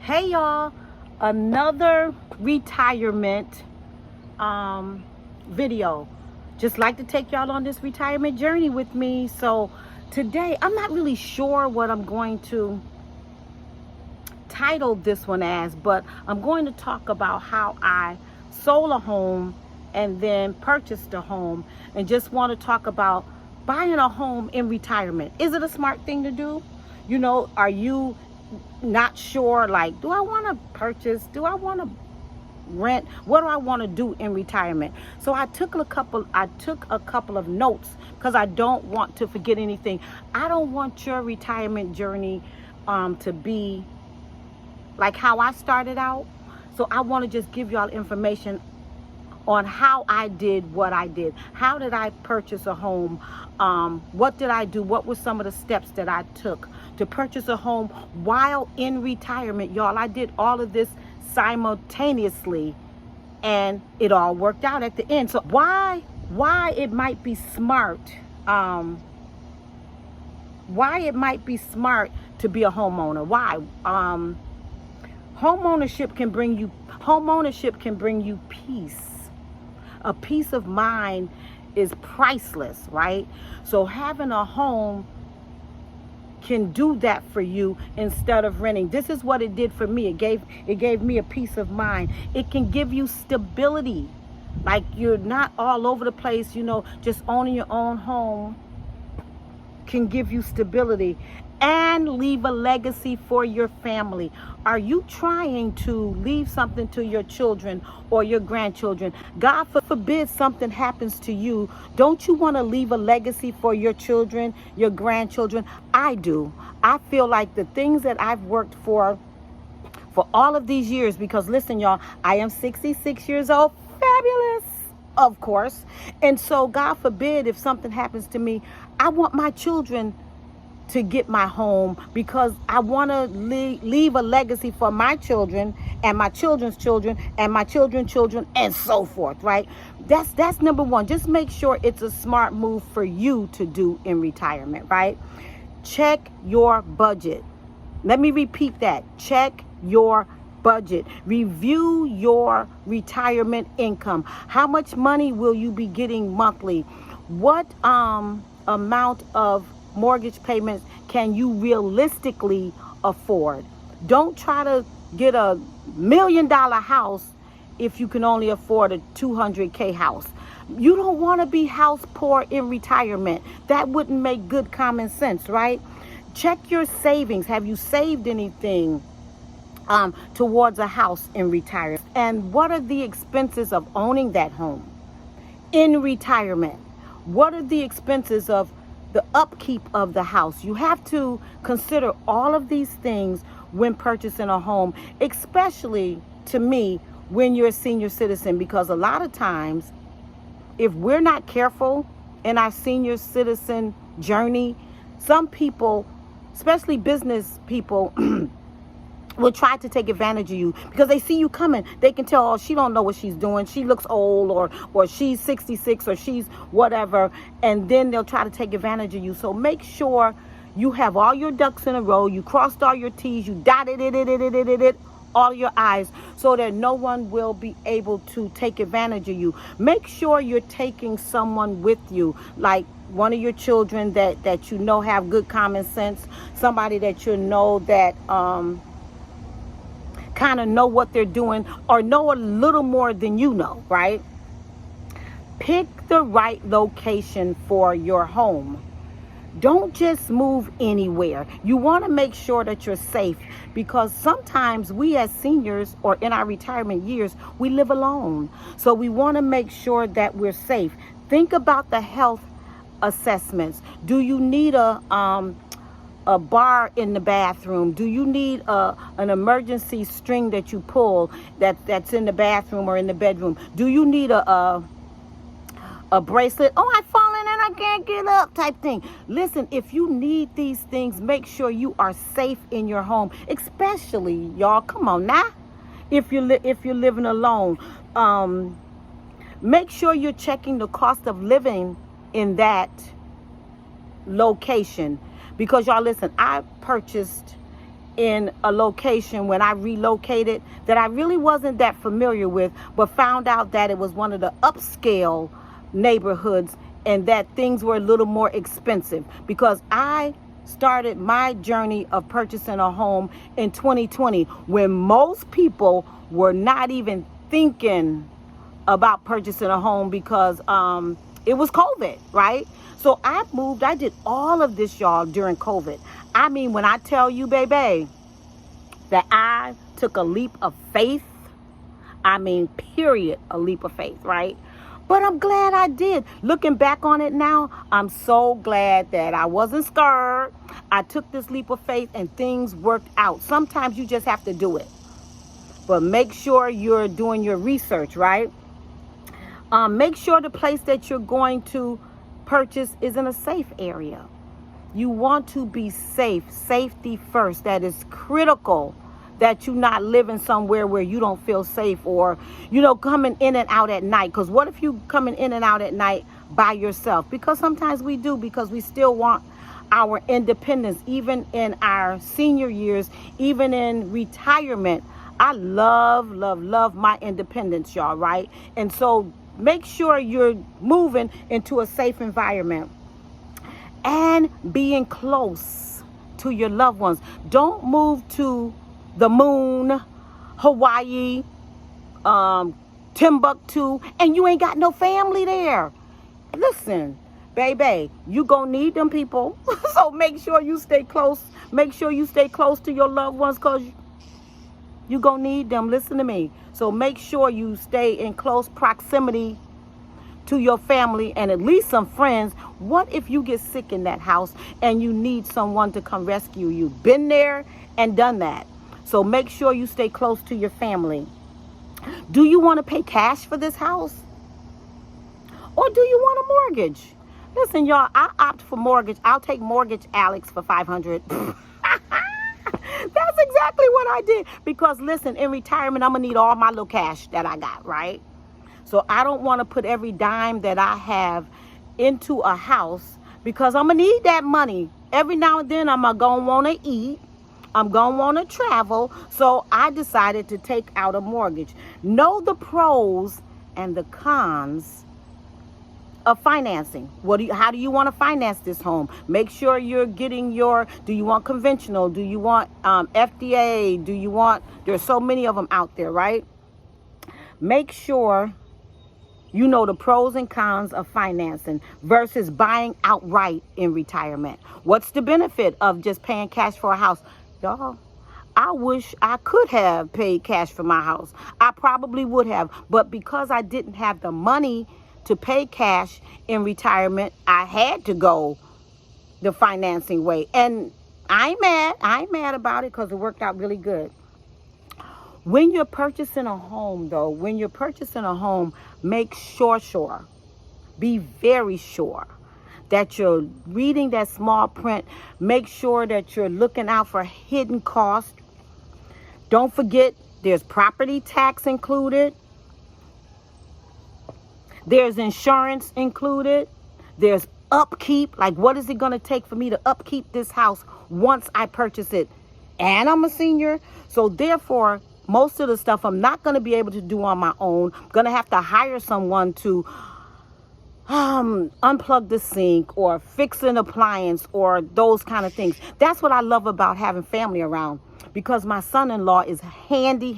Hey y'all, another retirement video. Just like to take y'all on this retirement journey with me. So today, I'm not really sure what I'm going to title this one as, but I'm going to talk about how I sold a home and then purchased a home, and just want to talk about buying a home in retirement. Is it a smart thing to do? You know, are you not sure, like, do I want to purchase? Do I want to rent? What do I want to do in retirement? So I took a couple of notes because I don't want to forget anything. I don't want your retirement journey to be like how I started out. So I want to just give y'all information on how I did what I did. How did I purchase a home? What did I do? What were some of the steps that I took to purchase a home while in retirement? Y'all, I did all of this simultaneously, and it all worked out at the end. So why it might be smart, why it might be smart to be a homeowner. Why? Homeownership can bring you peace. A peace of mind is priceless, right? So having a home can do that for you instead of renting. This is what it did for me. It gave me a peace of mind. It can give you stability. Like, you're not all over the place, you know. Just owning your own home can give you stability and leave a legacy for your family. Are you trying to leave something to your children or your grandchildren? God forbid something happens to you. Don't you want to leave a legacy for your children, your grandchildren? I do. I feel like the things that I've worked for all of these years, because listen, y'all, I am 66 years old, fabulous, of course. And so God forbid if something happens to me, I want my children to get my home, because I want to leave a legacy for my children and my children's children and my children's children and so forth, right? That's number one. Just make sure it's a smart move for you to do in retirement, right? Check your budget. Let me repeat that. Check your budget. Review your retirement income. How much money will you be getting monthly? What amount of mortgage payments can you realistically afford? Don't try to get a $1 million house if you can only afford a $200K house. You don't want to be house poor in retirement. That wouldn't make good common sense, right? Check your savings. Have you saved anything towards a house in retirement? And what are the expenses of owning that home in retirement? What are the expenses of the upkeep of the house? You have to consider all of these things when purchasing a home, especially, to me, when you're a senior citizen, because a lot of times, if we're not careful in our senior citizen journey, some people, especially business people, will try to take advantage of you because they see you coming. They can tell, oh, she don't know what she's doing. She looks old, or she's 66, or she's whatever. And then they'll try to take advantage of you. So make sure you have all your ducks in a row. You crossed all your T's. You dotted all your I's, so that no one will be able to take advantage of you. Make sure you're taking someone with you, like one of your children that you know have good common sense, somebody that you know that kind of know what they're doing, or know a little more than you know, right? Pick the right location for your home. Don't just move anywhere. You want to make sure that you're safe, because sometimes we as seniors, or in our retirement years, we live alone. So we want to make sure that we're safe. Think about the health assessments. Do you need a bar in the bathroom? Do you need an emergency string that you pull that's in the bathroom or in the bedroom? Do you need a bracelet? Oh, I've fallen and I can't get up type thing. Listen, if you need these things, make sure you are safe in your home, especially, y'all, come on now, if you're living alone. Make sure you're checking the cost of living in that location. Because y'all, listen, I purchased in a location when I relocated that I really wasn't that familiar with, but found out that it was one of the upscale neighborhoods and that things were a little more expensive, because I started my journey of purchasing a home in 2020 when most people were not even thinking about purchasing a home because it was COVID, right? So I did all of this, y'all, during COVID. I mean, when I tell you, baby, that I took a leap of faith, I mean, period, a leap of faith, right? But I'm glad I did. Looking back on it now, I'm so glad that I wasn't scared. I took this leap of faith and things worked out. Sometimes you just have to do it. But make sure you're doing your research, right? Make sure the place that you're going to purchase is in a safe area. You want to be safe. Safety first. That is critical, that you're not living somewhere where you don't feel safe, or, coming in and out at night. Because what if you coming in and out at night by yourself? Because sometimes we do, because we still want our independence, even in our senior years, even in retirement. I love, love, love my independence, y'all, right? And so make sure you're moving into a safe environment and being close to your loved ones. Don't move to the moon, Hawaii, Timbuktu, and you ain't got no family there. Listen, baby, you gonna need them people. So make sure you stay close. Make sure you stay close to your loved ones, because you gonna need them. Listen to me. So make sure you stay in close proximity to your family and at least some friends. What if you get sick in that house and you need someone to come rescue you? Been there and done that. So make sure you stay close to your family. Do you want to pay cash for this house? Or do you want a mortgage? Listen, y'all, I opt for mortgage. I'll take mortgage Alex for $500. That's exactly what I did. Because listen, in retirement, I'm going to need all my little cash that I got, right? So I don't want to put every dime that I have into a house, because I'm going to need that money. Every now and then I'm going to want to eat. I'm going to want to travel. So I decided to take out a mortgage. Know the pros and the cons of financing. How do you want to finance this home? Make sure you're getting do you want conventional? Do you want FDA? There's so many of them out there, right? Make sure you know the pros and cons of financing versus buying outright in retirement. What's the benefit of just paying cash for a house? Y'all, I wish I could have paid cash for my house. I probably would have, but because I didn't have the money to pay cash in retirement, I had to go the financing way. And I ain't mad about it, because it worked out really good. When you're purchasing a home, though, make sure, be very sure that you're reading that small print. Make sure that you're looking out for hidden costs. Don't forget, there's property tax included. There's insurance included. There's upkeep. Like, what is it going to take for me to upkeep this house once I purchase it? And I'm a senior. So therefore, most of the stuff I'm not going to be able to do on my own. I'm going to have to hire someone to unplug the sink or fix an appliance or those kind of things. That's what I love about having family around, because my son-in-law is handy.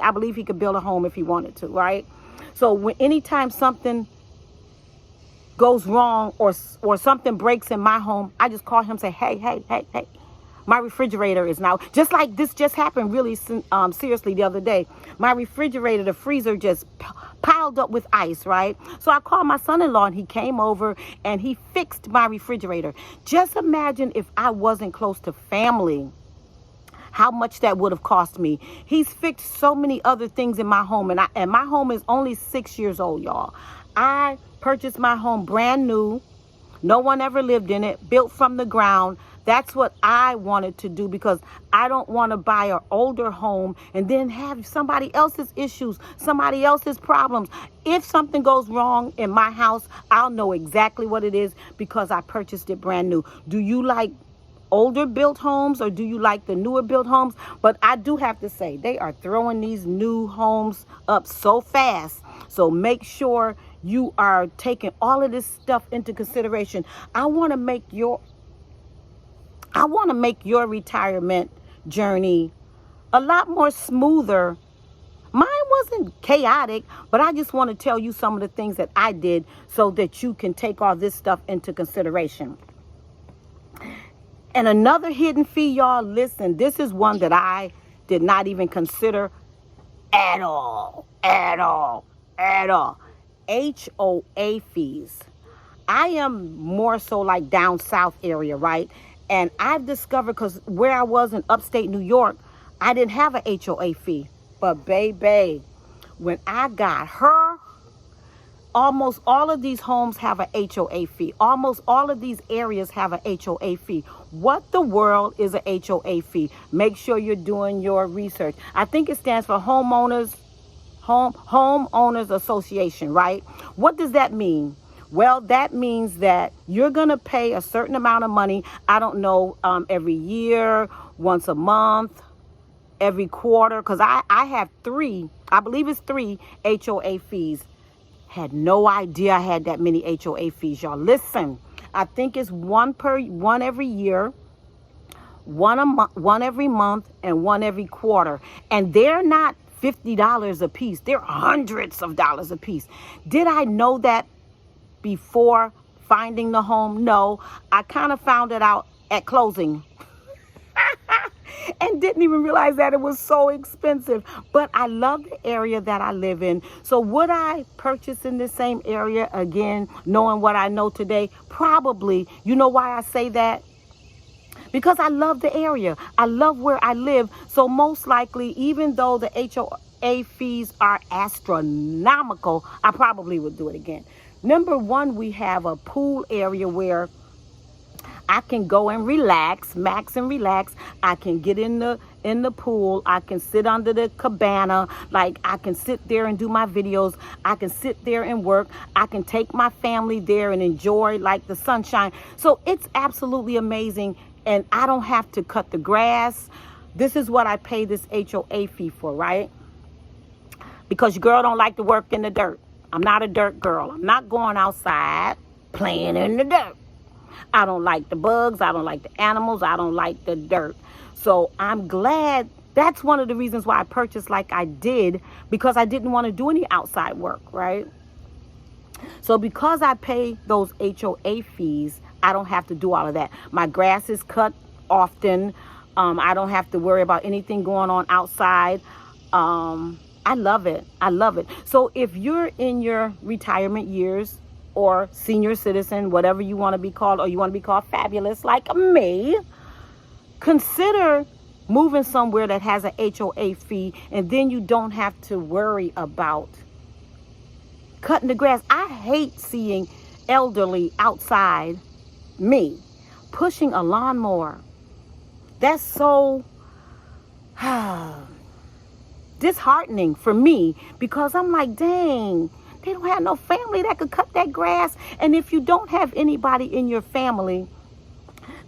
I believe he could build a home if he wanted to, right? So anytime something goes wrong or something breaks in my home, I just call him and say, hey, my refrigerator is now, just like this just happened really seriously the other day. My refrigerator, the freezer just piled up with ice, right? So I called my son-in-law and he came over and he fixed my refrigerator. Just imagine if I wasn't close to family, how much that would have cost me. He's fixed so many other things in my home, and my home is only 6 years old, y'all. I purchased my home brand new. No one ever lived in it, built from the ground. That's what I wanted to do, because I don't want to buy an older home and then have somebody else's issues, somebody else's problems. If something goes wrong in my house, I'll know exactly what it is because I purchased it brand new. Do you like older built homes or do you like the newer built homes? But I do have to say, they are throwing these new homes up so fast. So make sure you are taking all of this stuff into consideration. I want to make your retirement journey a lot more smoother. Mine wasn't chaotic, but I just want to tell you some of the things that I did so that you can take all this stuff into consideration. And another hidden fee, y'all, listen, this is one that I did not even consider at all. HOA fees. I am more so like down south area, right? And I've discovered, because where I was in upstate New York, I didn't have a HOA fee. But baby, when I got her, almost all of these homes have a HOA fee. Almost all of these areas have a HOA fee. What the world is a HOA fee? Make sure you're doing your research. I think it stands for Homeowners Association, right? What does that mean? Well, that means that you're going to pay a certain amount of money. I don't know, every year, once a month, every quarter, because I have three, I believe it's 3 HOA fees. Had no idea I had that many HOA fees, y'all. Listen, I think it's one every year, one every month, and one every quarter. And they're not $50 a piece. They're hundreds of dollars a piece. Did I know that before finding the home? No, I kind of found it out at closing. And didn't even realize that it was so expensive. But I love the area that I live in. So would I purchase in the same area again, knowing what I know today? Probably. You know why I say that? Because I love the area. I love where I live. So most likely, even though the HOA fees are astronomical, I probably would do it again. Number one, we have a pool area where I can go and max and relax. I can get in the pool. I can sit under the cabana. Like, I can sit there and do my videos. I can sit there and work. I can take my family there and enjoy like the sunshine. So it's absolutely amazing. And I don't have to cut the grass. This is what I pay this HOA fee for, right? Because your girl don't like to work in the dirt. I'm not a dirt girl. I'm not going outside playing in the dirt. I don't like the bugs. I don't like the animals. I don't like the dirt. So I'm glad. That's one of the reasons why I purchased like I did, because I didn't want to do any outside work, right? So because I pay those HOA fees, I don't have to do all of that. My grass is cut often. I don't have to worry about anything going on outside. I love it. I love it. So if you're in your retirement years, or senior citizen, whatever you want to be called, or you want to be called fabulous like me, consider moving somewhere that has a HOA fee, and then you don't have to worry about cutting the grass. I hate seeing elderly outside, me, pushing a lawnmower. That's so disheartening for me, because I'm like, dang, they don't have no family that could cut that grass. And if you don't have anybody in your family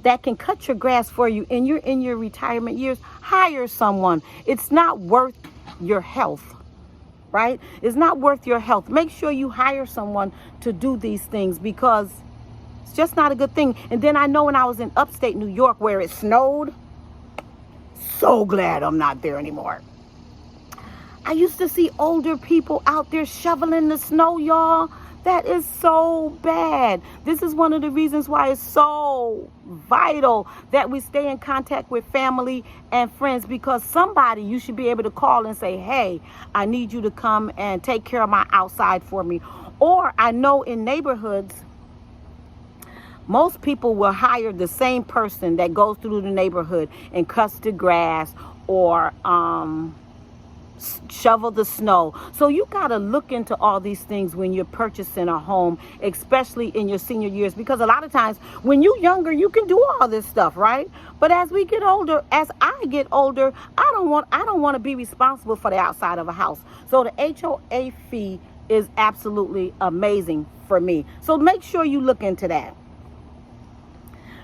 that can cut your grass for you and you're in your retirement years, hire someone. It's not worth your health, right? It's not worth your health. Make sure you hire someone to do these things, because it's just not a good thing. And then I know when I was in upstate New York where it snowed, so glad I'm not there anymore. I used to see older people out there shoveling the snow, y'all. That is so bad. This is one of the reasons why it's so vital that we stay in contact with family and friends, because somebody you should be able to call and say, hey, I need you to come and take care of my outside for me. Or I know in neighborhoods, most people will hire the same person that goes through the neighborhood and cuts the grass or shovel the snow. So you got to look into all these things when you're purchasing a home, especially in your senior years, because a lot of times when you're younger, you can do all this stuff, right? But as we get older, as I get older, I don't want to be responsible for the outside of a house. So the HOA fee is absolutely amazing for me. So make sure you look into that.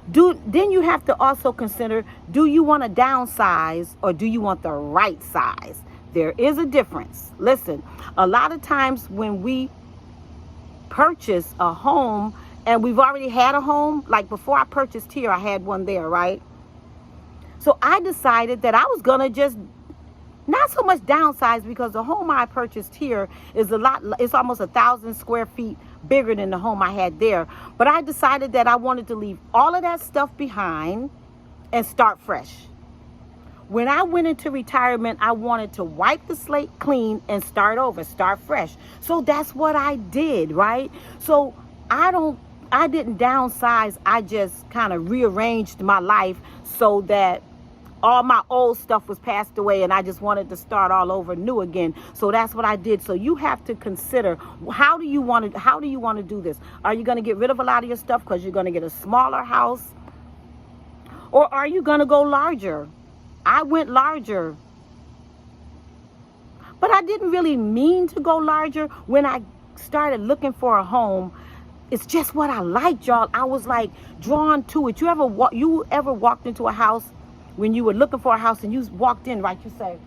Then you have to also consider, do you want to downsize or do you want the right size? There is a difference. Listen, a lot of times when we purchase a home and we've already had a home, like before I purchased here, I had one there, right? So I decided that I was going to just not so much downsize, because the home I purchased here is it's almost 1,000 square feet bigger than the home I had there. But I decided that I wanted to leave all of that stuff behind and start fresh. When I went into retirement, I wanted to wipe the slate clean and start over, start fresh. So that's what I did, right? So I didn't downsize. I just kind of rearranged my life so that all my old stuff was passed away and I just wanted to start all over new again. So that's what I did. So you have to consider, how do you want to do this? Are you going to get rid of a lot of your stuff because you're going to get a smaller house? Or are you going to go larger? I went larger. But I didn't really mean to go larger. When I started looking for a home, it's just what I liked, y'all. I was like drawn to it. You ever walked into a house when you were looking for a house and you walked in, right? You say,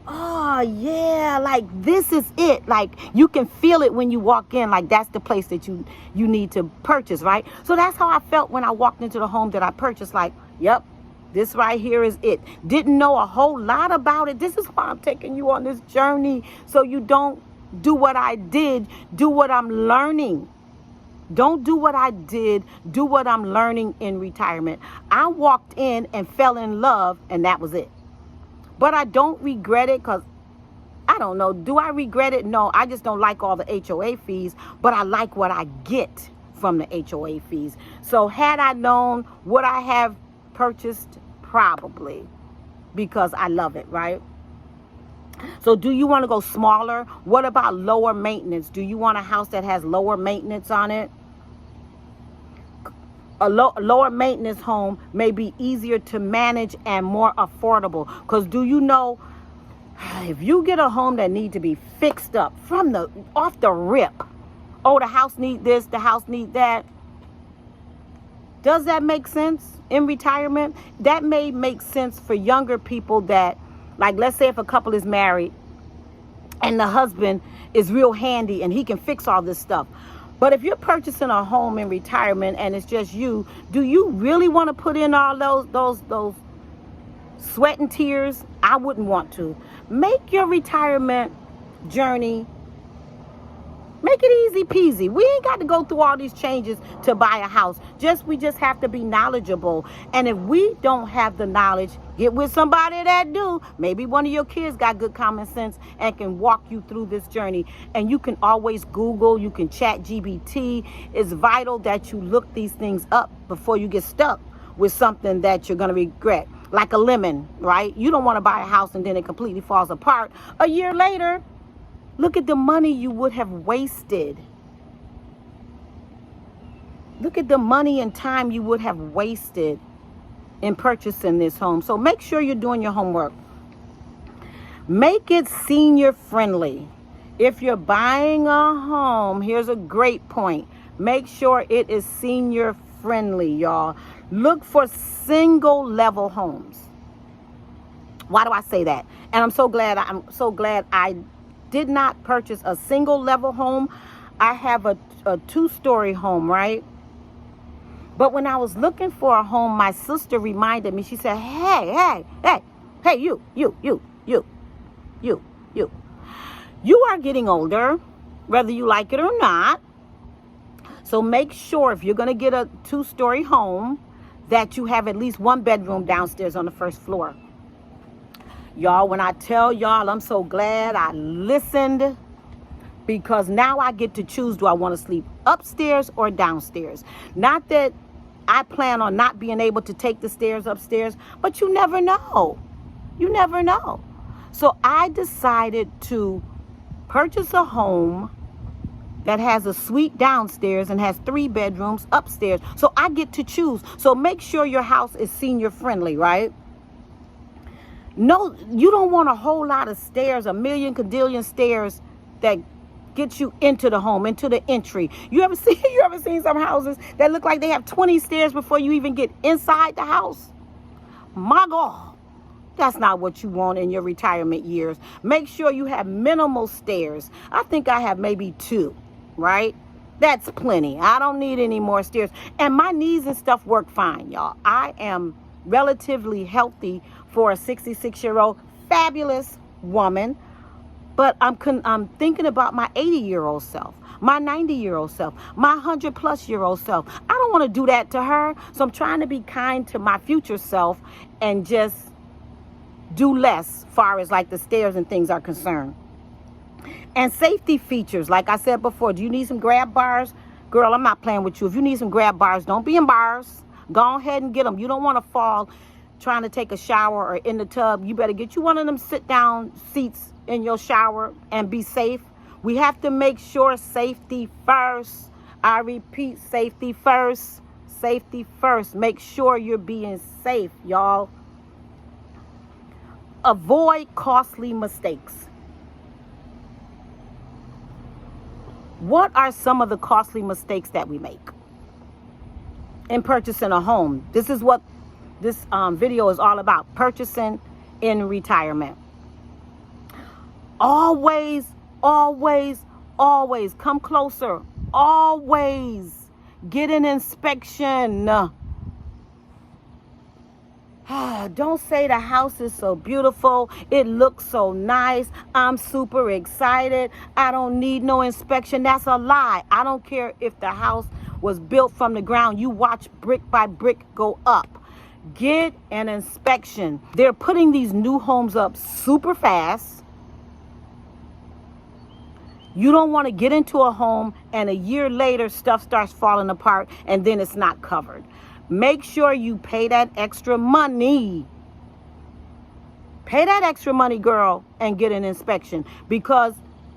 oh yeah, like this is it. Like you can feel it when you walk in, like that's the place that you need to purchase, right? So that's how I felt when I walked into the home that I purchased. Like, yep, this right here is it. Didn't know a whole lot about it. This is why I'm taking you on this journey, so you don't do what I did. Do what I'm learning. Don't do what I did. Do what I'm learning in retirement. I walked in and fell in love, and that was it. But I don't regret it, because I don't know. Do I regret it? No, I just don't like all the HOA fees, but I like what I get from the HOA fees. So had I known, would I have purchased? Probably, because I love it, right? So do you want to go smaller? What about lower maintenance? Do you want a house that has lower maintenance on it? A lower maintenance home may be easier to manage and more affordable. Because do you know, if you get a home that needs to be fixed up off the rip, oh, the house need this, the house need that. Does that make sense in retirement? That may make sense for younger people that, like, let's say if a couple is married and the husband is real handy and he can fix all this stuff. But if you're purchasing a home in retirement and it's just you, do you really want to put in all those sweat and tears? I wouldn't want to. Make your retirement journey, make it easy peasy. We ain't got to go through all these changes to buy a house. We just have to be knowledgeable. And if we don't have the knowledge, get with somebody that do. Maybe one of your kids got good common sense and can walk you through this journey. And you can always Google, you can chat GBT. It's vital that you look these things up before you get stuck with something that you're going to regret. Like a lemon, right? You don't want to buy a house and then it completely falls apart a year later. Look at the money you would have wasted. Look at the money and time you would have wasted in purchasing this home. So make sure you're doing your homework. Make it senior friendly. If you're buying a home, here's a great point. Make sure it is senior friendly, y'all. Look for single level homes. Why do I say that? And I'm so glad I did not purchase a single level home. I have a 2-story home, right? But when I was looking for a home, my sister reminded me. She said, hey, you are getting older, whether you like it or not. So make sure if you're going to get a 2-story home that you have at least 1 bedroom downstairs on the first floor. Y'all, when I tell y'all, I'm so glad I listened, because now I get to choose, do I want to sleep upstairs or downstairs? Not that I plan on not being able to take the stairs upstairs, but you never know. You never know. So I decided to purchase a home that has a suite downstairs and has 3 bedrooms upstairs. So I get to choose. So make sure your house is senior friendly, right? No, you don't want a whole lot of stairs, a million cadillion stairs that get you into the home, into the entry. You ever seen some houses that look like they have 20 stairs before you even get inside the house? My God, that's not what you want in your retirement years. Make sure you have minimal stairs. I think I have maybe 2, right? That's plenty. I don't need any more stairs. And my knees and stuff work fine, y'all. I am relatively healthy for a 66-year-old fabulous woman. But I'm thinking about my 80-year-old self, my 90-year-old self, my 100-plus-year-old self. I don't want to do that to her. So I'm trying to be kind to my future self and just do less as far as like the stairs and things are concerned. And safety features, like I said before, do you need some grab bars? Girl, I'm not playing with you. If you need some grab bars, don't be embarrassed. Go ahead and get them. You don't want to fall trying to take a shower or in the tub. You better get you one of them sit-down seats in your shower and be safe. We have to make sure safety first. I repeat, safety first. Safety first. Make sure you're being safe, y'all. Avoid costly mistakes. What are some of the costly mistakes that we make in purchasing a home? This is what this video is all about. Purchasing in retirement. Always, always, always come closer. Always get an inspection. Don't say the house is so beautiful. It looks so nice. I'm super excited. I don't need no inspection. That's a lie. I don't care if the house was built from the ground. You watch brick by brick go up. Get an inspection. They're putting these new homes up super fast. You don't want to get into a home and a year later stuff starts falling apart and then it's not covered. Make sure you pay that extra money. Pay that extra money, girl, and get an inspection because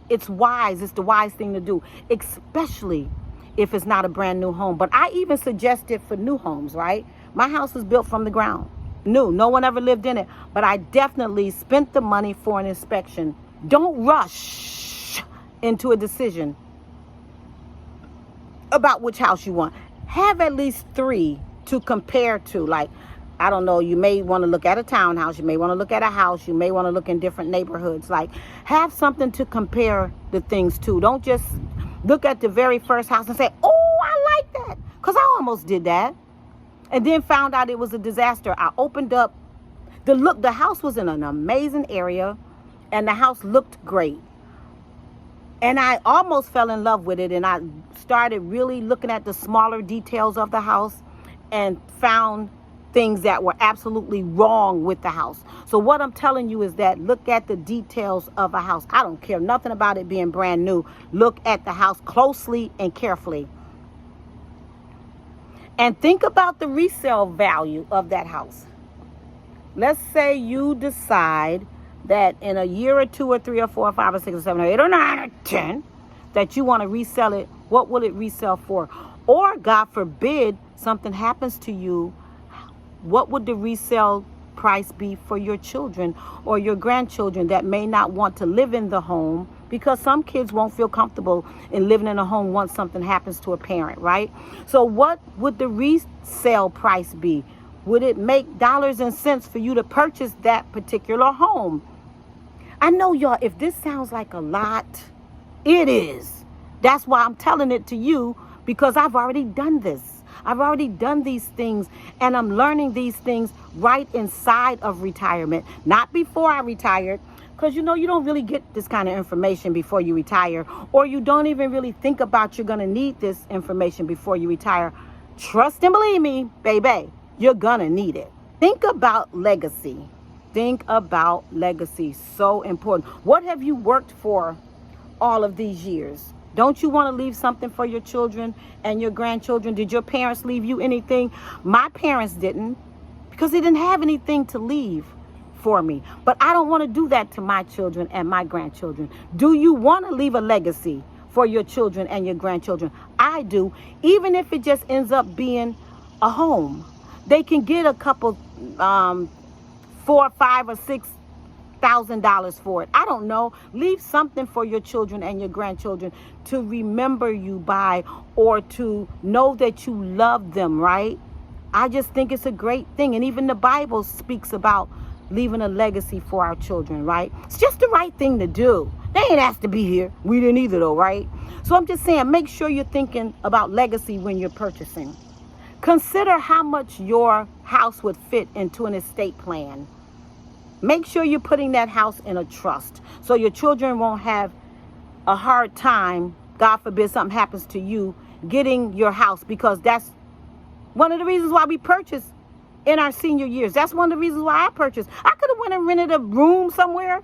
it's wise. It's the wise thing to do, especially if it's not a brand new home. But I even suggest it for new homes, right? My house was built from the ground. New. No one ever lived in it. But I definitely spent the money for an inspection. Don't rush into a decision about which house you want. Have at least 3 to compare to. Like, I don't know, you may want to look at a townhouse, you may want to look at a house, you may want to look in different neighborhoods. Like, have something to compare the things to. Don't just look at the very first house and say, oh, I like that, because I almost did that and then found out it was a disaster. I opened up the house was in an amazing area and the house looked great. And I almost fell in love with it, and I started really looking at the smaller details of the house and found things that were absolutely wrong with the house. So what I'm telling you is that look at the details of a house. I don't care nothing about it being brand new. Look at the house closely and carefully. And think about the resale value of that house. Let's say you decide that in a year or 2 or 3 or 4 or 5 or 6 or 7 or 8 or 9 or 10 that you want to resell it. What will it resell for? Or God forbid something happens to you, what would the resale price be for your children or your grandchildren that may not want to live in the home, because some kids won't feel comfortable in living in a home once something happens to a parent, right? So what would the resale price be? Would it make dollars and cents for you to purchase that particular home? I know, y'all, if this sounds like a lot, it is. That's why I'm telling it to you, because I've already done this. I've already done these things, and I'm learning these things right inside of retirement, not before I retired, because, you know, you don't really get this kind of information before you retire, or you don't even really think about you're going to need this information before you retire. Trust and believe me, baby, you're going to need it. Think about legacy. Think about legacy. So important. What have you worked for all of these years? Don't you want to leave something for your children and your grandchildren? Did your parents leave you anything? My parents didn't, because they didn't have anything to leave for me. But I don't want to do that to my children and my grandchildren. Do you want to leave a legacy for your children and your grandchildren? I do, even if it just ends up being a home. They can get a couple $4,000, $5,000, or $6,000 $1,000 for it. I don't know. Leave something for your children and your grandchildren to remember you by, or to know that you love them, right? I just think it's a great thing. And even the Bible speaks about leaving a legacy for our children, right? It's just the right thing to do. They ain't asked to be here. We didn't either though, right? So I'm just saying, make sure you're thinking about legacy when you're purchasing. Consider how much your house would fit into an estate plan. Make sure you're putting that house in a trust so your children won't have a hard time, God forbid something happens to you, getting your house, because that's one of the reasons why we purchased in our senior years. That's one of the reasons why I purchased. I could have went and rented a room somewhere,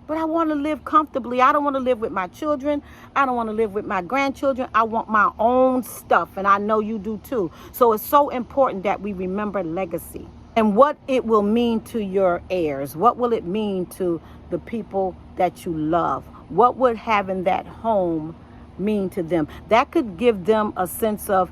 but I want to live comfortably. I don't want to live with my children. I don't want to live with my grandchildren. I want my own stuff, and I know you do too. So it's so important that we remember legacy and what it will mean to your heirs. What will it mean to the people that you love? What would having that home mean to them? That could give them a sense of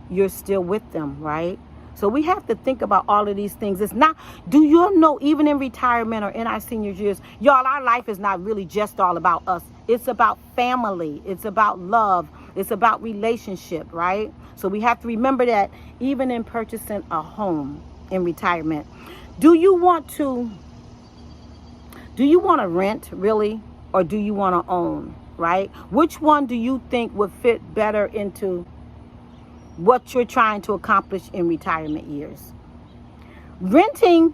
you're still with them, right? So we have to think about all of these things. It's not, do you know, even in retirement or in our senior years, y'all, our life is not really just all about us. It's about family. It's about love. It's about relationship, right? So we have to remember that even in purchasing a home in retirement. Do you want to rent, really? Or do you want to own, right? Which one do you think would fit better into what you're trying to accomplish in retirement years? Renting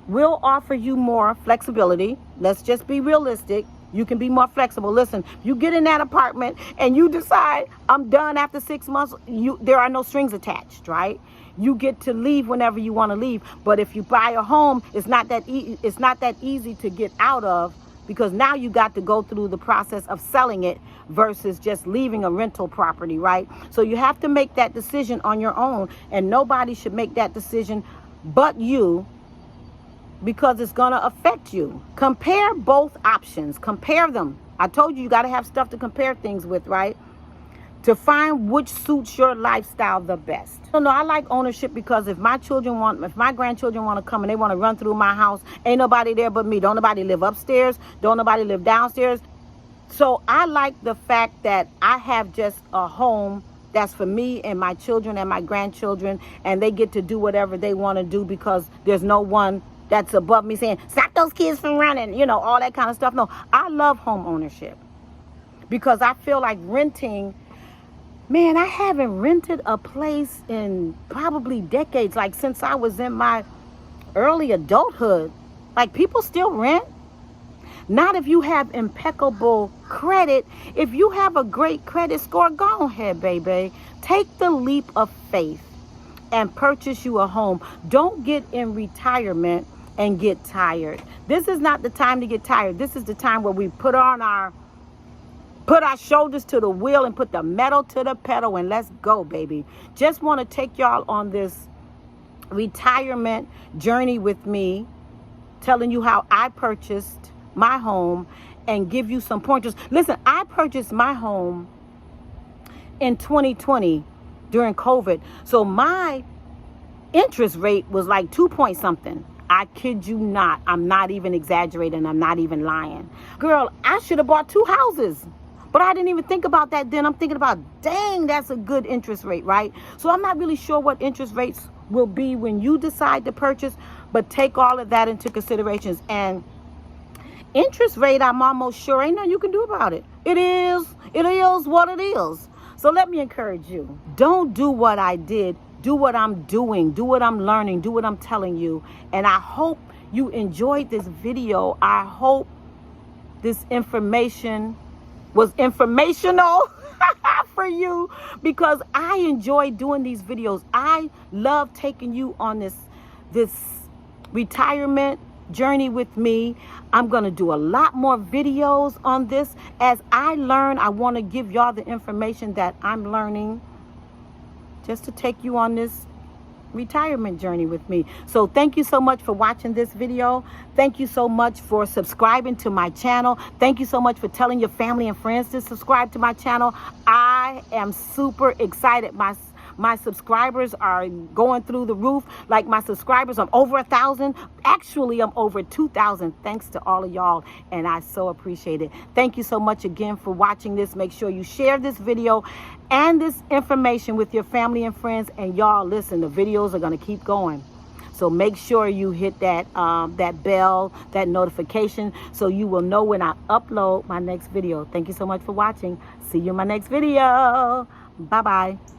will offer you more flexibility. Let's just be realistic. You can be more flexible. Listen, you get in that apartment and you decide I'm done after 6 months, there are no strings attached, right? You get to leave whenever you want to leave. But if you buy a home, it's not that easy to get out of, because now you got to go through the process of selling it versus just leaving a rental property, right? So you have to make that decision on your own, and nobody should make that decision but you, because it's going to affect you. Compare both options. Compare them. I told you, you got to have stuff to compare things with, right? To find which suits your lifestyle the best. No, I like ownership, because if my grandchildren want to come and they want to run through my house, ain't nobody there but me. Don't nobody live upstairs. Don't nobody live downstairs. So I like the fact that I have just a home that's for me and my children and my grandchildren, and they get to do whatever they want to do, because there's no one that's above me saying, stop those kids from running, all that kind of stuff. No, I love home ownership, because I feel like renting, man, I haven't rented a place in probably decades, like since I was in my early adulthood. Like, people still rent. Not if you have impeccable credit. If you have a great credit score, go ahead, baby. Take the leap of faith and purchase you a home. Don't get in retirement and get tired. This is not the time to get tired. This is the time where we put our shoulders to the wheel and put the metal to the pedal, and let's go, baby. Just want to take y'all on this retirement journey with me, telling you how I purchased my home and give you some pointers. Listen, I purchased my home in 2020 during COVID. So my interest rate was like 2 point something. I kid you not. I'm not even exaggerating. I'm not even lying. Girl, I should have bought 2 houses. But I didn't even think about that then. I'm thinking about, dang, that's a good interest rate, right? So I'm not really sure what interest rates will be when you decide to purchase, but take all of that into considerations. And interest rate, I'm almost sure ain't nothing you can do about it. It is what it is. So let me encourage you. Don't do what I did. Do what I'm doing. Do what I'm learning. Do what I'm telling you. And I hope you enjoyed this video. I hope this information was informational for you, because I enjoy doing these videos. I love taking you on this retirement journey with me. I'm going to do a lot more videos on this. As I learn, I want to give y'all the information that I'm learning, just to take you on this retirement journey with me. So thank you so much for watching this video. Thank you so much for subscribing to my channel. Thank you so much for telling your family and friends to subscribe to my channel. I am super excited. My subscribers are going through the roof. Like my subscribers, I'm over 1,000. Actually, I'm over 2,000. Thanks to all of y'all, and I so appreciate it. Thank you so much again for watching this. Make sure you share this video and this information with your family and friends. And y'all, listen, the videos are going to keep going. So make sure you hit that that bell, that notification, so you will know when I upload my next video. Thank you so much for watching. See you in my next video. Bye-bye.